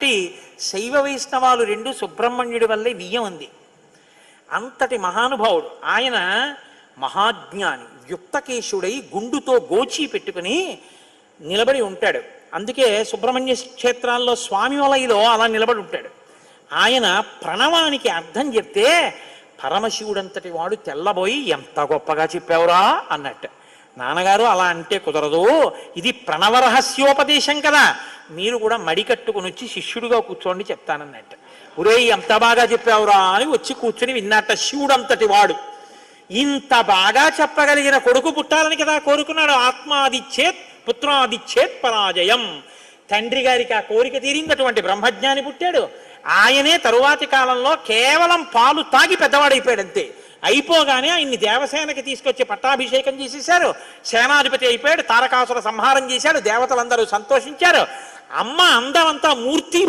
కాబట్టి శైవ వైష్ణవాలు రెండు సుబ్రహ్మణ్యుడి వల్లే వియ్యం ఉంది. అంతటి మహానుభావుడు ఆయన. మహాజ్ఞాని, యుక్తకేశుడై గుండుతో గోచి పెట్టుకుని నిలబడి ఉంటాడు. అందుకే సుబ్రహ్మణ్య క్షేత్రాల్లో స్వామి వలయలో అలా నిలబడి ఉంటాడు. ఆయన ప్రణవానికి అర్థం చెప్తే పరమశివుడంతటి వాడు తెల్లబోయి, ఎంత గొప్పగా చెప్పావురా అన్నట్టు. నాన్నగారు అలా అంటే కుదరదు, ఇది ప్రణవరహస్యోపదేశం కదా, మీరు కూడా మడి కట్టుకుని వచ్చి శిష్యుడిగా కూర్చోండి చెప్తానన్నట్టు. ఒరే ఎంత బాగా చెప్పావురా అని వచ్చి కూర్చుని విన్నట్ట. శివుడంతటి వాడు ఇంత బాగా చెప్పగలిగిన కొడుకు పుట్టాలని కదా కోరుకున్నాడు. ఆత్మాదిచ్చేత్ పుత్రాదిచ్చేత్ పరాజయం. తండ్రి గారికి ఆ కోరిక తీరిందటువంటి బ్రహ్మజ్ఞాని పుట్టాడు. ఆయనే తరువాతి కాలంలో కేవలం పాలు తాగి పెద్దవాడైపోయాడు అంతే. అయిపోగానే ఆయన్ని దేవసేనకి తీసుకొచ్చి పట్టాభిషేకం చేసేశారు. సేనాధిపతి అయిపోయాడు. తారకాసుర సంహారం చేశాడు. దేవతలందరూ సంతోషించారు. అమ్మ అందమంతా మూర్తి